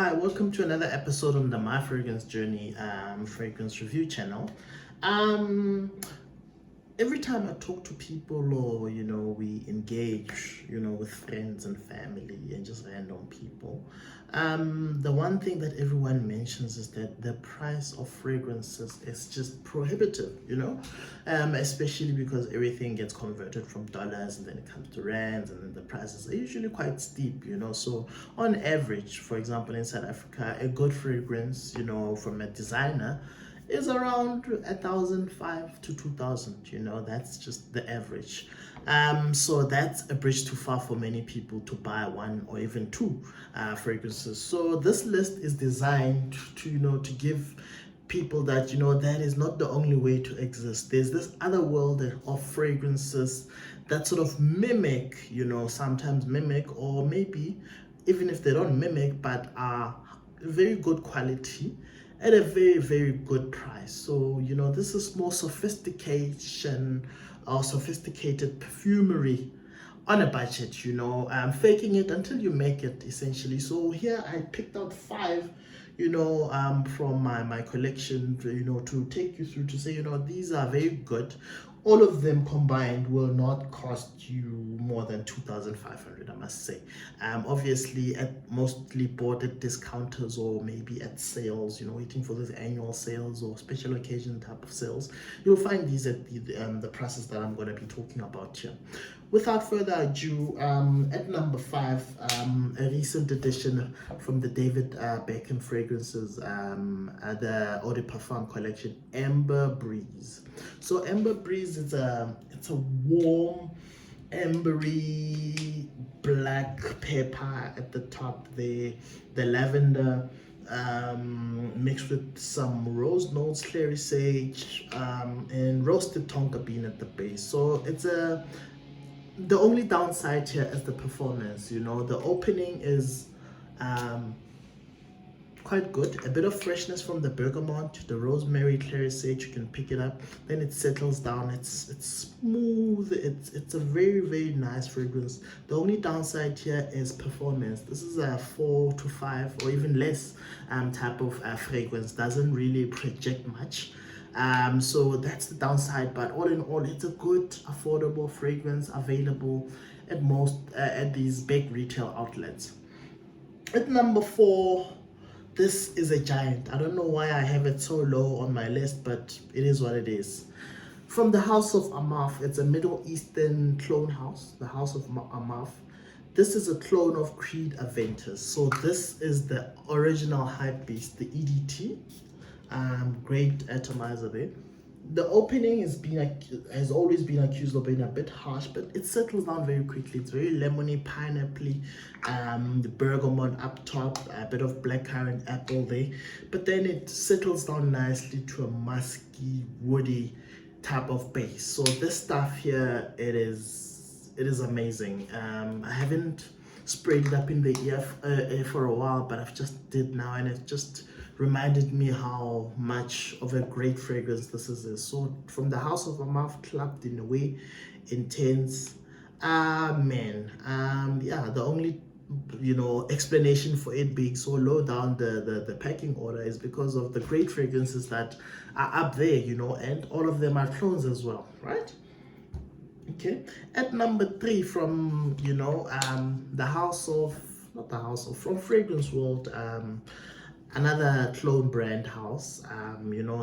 Hi, welcome to another episode on the My Fragrance Journey fragrance review channel. Um, every time I talk to people or we engage with friends and family and just random people, the one thing that everyone mentions is that the price of fragrances is just prohibitive, especially because everything gets converted from dollars and then it comes to rands and then the prices are usually quite steep. So on average, for example, in South Africa, a good fragrance from a designer is around 1,500 to 2,000. That's just the average. So that's a bridge too far for many people to buy one or even two fragrances. So this list is designed to give people that that is not the only way to exist. There's this other world of fragrances that sort of mimic, sometimes mimic, or maybe even if they don't mimic, but are very good quality at a very, very good price. So this is more sophistication or sophisticated perfumery on a budget, faking it until you make it, essentially. So here I picked out five from my collection, to take you through, to say, these are very good. All of them combined will not cost you more than 2,500, I must say. Obviously, mostly bought at discounters or maybe at sales, waiting for those annual sales or special occasion type of sales. You'll find these at the prices that I'm going to be talking about here. Without further ado, at number 5, a recent addition from the David Beckham fragrances, the Eau de Parfum collection, Amber Breeze. So Amber Breeze is it's a warm, ambery black pepper at the top there, the lavender mixed with some rose notes, clary sage, and roasted tonka bean at the base. So it's the only downside here is the performance. The opening is quite good. A bit of freshness from the bergamot, the rosemary, clary sage, you can pick it up. Then it settles down. It's smooth. It's a very, very nice fragrance. The only downside here is performance. This is a 4 to 5 or even less type of fragrance. Doesn't really project much. So that's the downside, but all in all, it's a good, affordable fragrance available at most at these big retail outlets. At number 4, this is a giant. I don't know why I have it so low on my list, but it is what it is. From the house of Armaf, it's a Middle Eastern clone house, the house of Armaf. This is a clone of Creed Aventus. So this is the original Hypebeast, the EDT. Great atomizer there. The opening has always been accused of being a bit harsh, but it settles down very quickly. It's very lemony, pineapple-y, the bergamot up top, a bit of blackcurrant apple there, but then it settles down nicely to a musky, woody type of base. So this stuff here, it is amazing. I haven't sprayed it up in the ear for a while, but I've just did now, and it just reminded me how much of a great fragrance this is. So from the house of Armaf, clubbed in a way, intense. Man, yeah, the only explanation for it being so low down the packing order is because of the great fragrances that are up there, and all of them are clones as well, right? Okay, at number 3, from the house of, not the house of, from Fragrance World, another clone brand house.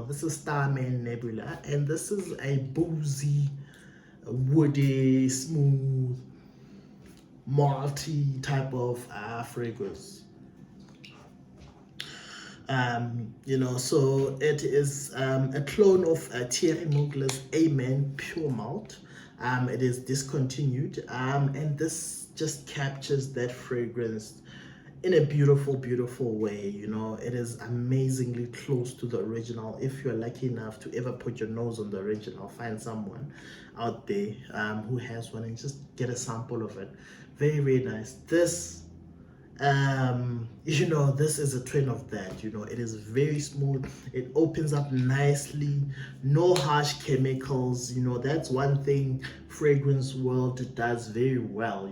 This is Men Nebula, and this is a boozy, woody, smooth, malty type of fragrance. So it is a clone of Thierry Mugler's Amen Pure Malt. It is discontinued, and this just captures that fragrance in a beautiful, beautiful way. It is amazingly close to the original. If you're lucky enough to ever put your nose on the original, find someone out there who has one and just get a sample of it. Very, very nice. This this is a twin of that. It is very smooth. It opens up nicely. No harsh chemicals. That's one thing Fragrance World does very well.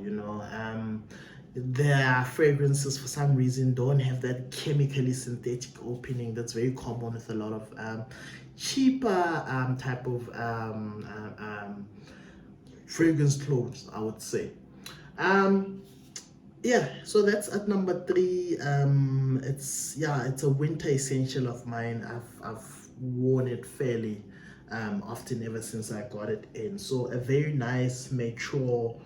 their fragrances for some reason don't have that chemically synthetic opening that's very common with a lot of cheaper type of fragrance clones, I would say. Yeah, so that's at number 3. It's a winter essential of mine. I've worn it fairly often ever since I got it in. So a very nice, mature,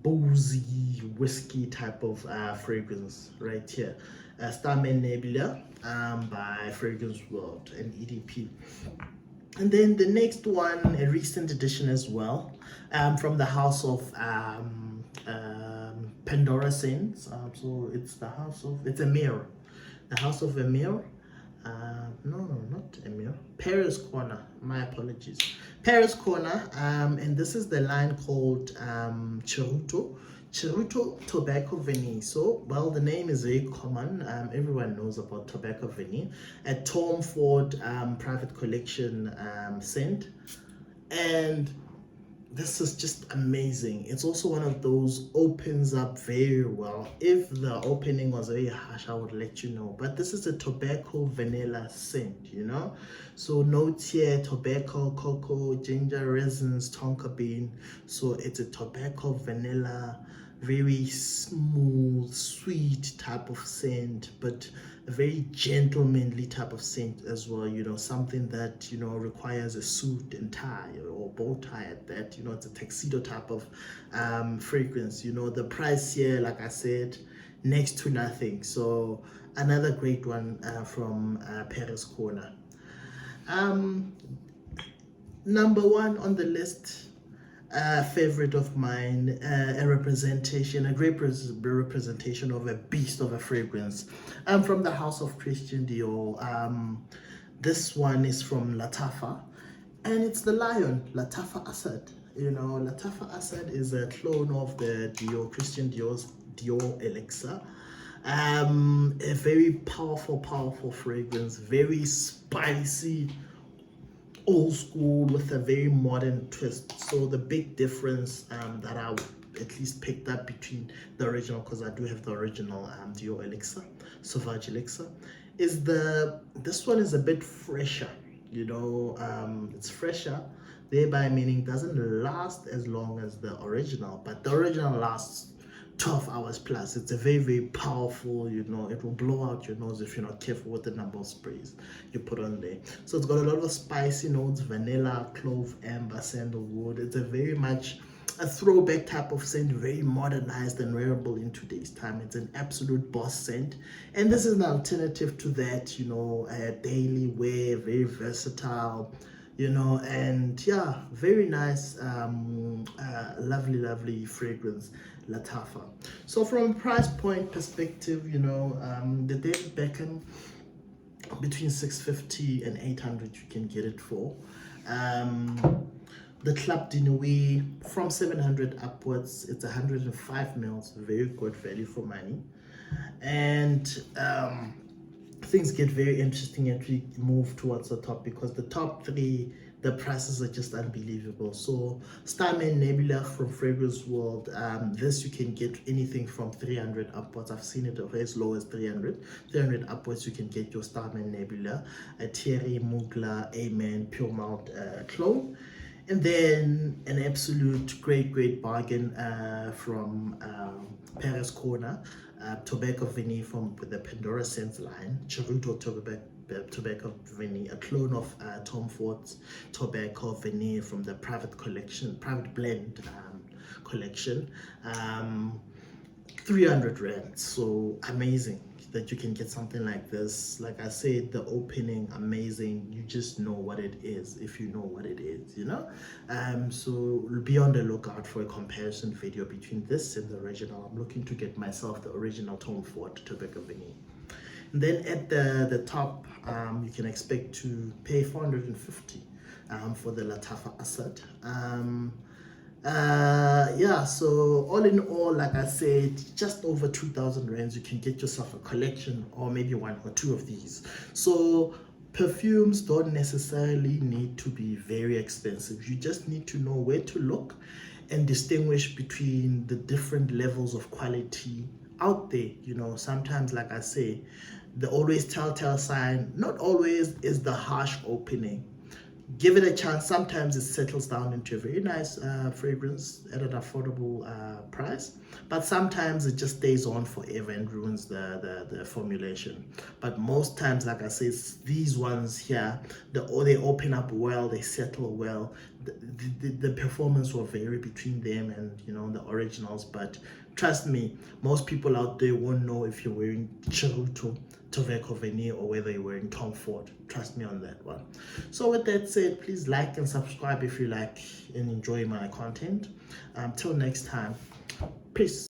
boozy whiskey type of fragrance right here. Men Nebula by Fragrance World and EDP. And then the next one, a recent addition as well, from the house of Pandora Scents. So it's Emir, the house of Emir. No, not Emir. Paris Corner. My apologies. Paris Corner. And this is the line called Charuto. Charuto Tobacco Venice. So, well, the name is very common. Everyone knows about Tobacco Venice. A Tom Ford private collection scent. And this is just amazing. It's also one of those opens up very well. If the opening was very harsh, I would let you know. But this is a tobacco vanilla scent, you know. So notes here: tobacco, cocoa, ginger, resins, tonka bean. So it's a tobacco vanilla, very smooth, sweet type of scent, but a very gentlemanly type of scent as well, you know, something that, you know, requires a suit and tie or bow tie at that, you know, it's a tuxedo type of fragrance. You know, the price here, like I said, next to nothing. So another great one from Paris Corner. Number 1 on the list, favorite of mine, a great representation of a beast of a fragrance, from the house of Christian Dior. This one is from Lattafa, and it's the lion, Lattafa Asad. You know, Lattafa Asad is a clone of the Christian Dior's Dior Elixir. A very powerful fragrance, very spicy, old school with a very modern twist. So the big difference that I at least picked up between the original, because I do have the original Dior Elixir, Sauvage Elixir, is this one is a bit fresher. You know, it's fresher, thereby meaning doesn't last as long as the original, but the original lasts 12 hours plus. It's a very powerful, you know, it will blow out your nose if you're not careful with the number of sprays you put on there. So it's got a lot of spicy notes: vanilla, clove, amber, sandalwood. It's a very much a throwback type of scent, very modernized and wearable in today's time. It's an absolute boss scent, and this is an alternative to that, you know, a daily wear, very versatile, you know, and yeah, very nice, lovely fragrance, Lattafa. So from a price point perspective, you know, the David Beckham, between 650 and 800 you can get it for. The Club de Nuit from 700 upwards, it's 105 mils, very good value for money. And things get very interesting as we move towards the top, because the top 3, the prices are just unbelievable. So Men Nebula from Fragrance World, this you can get anything from 300 upwards. I've seen it as low as 300 upwards. You can get your Men Nebula, a Thierry Mugler Amen Pure Mount clone. And then an absolute great bargain from Paris Corner, Tobacco Venice from the Pandora Scents line, Charuto Tobacco Venice, a clone of Tom Ford's Tobacco Venice from the private blend collection, 300 rand. So amazing that you can get something like this. Like I said, the opening, amazing. You just know what it is if you know what it is, you know. So be on the lookout for a comparison video between this and the original. I'm looking to get myself the original Tom Ford Tobacco Venice. And then at the top, you can expect to pay 450 for the Lattafa Asad. Yeah, so all in all, like I said, just over 2,000 rands you can get yourself a collection, or maybe 1 or 2 of these. So perfumes don't necessarily need to be very expensive. You just need to know where to look and distinguish between the different levels of quality out there. You know, sometimes, like I say, the always telltale sign, not always, is the harsh opening. Give it a chance. Sometimes it settles down into a very nice fragrance at an affordable price, but sometimes it just stays on forever and ruins the formulation. But most times, like I say, it's these ones here, they open up well, they settle well. The performance will vary between them and, you know, the originals, but trust me, most people out there won't know if you're wearing Charuto, Tobacco, Vanille, or whether you're wearing Tom Ford. Trust me on that one. So with that said, please like and subscribe if you like and enjoy my content. Till next time, peace.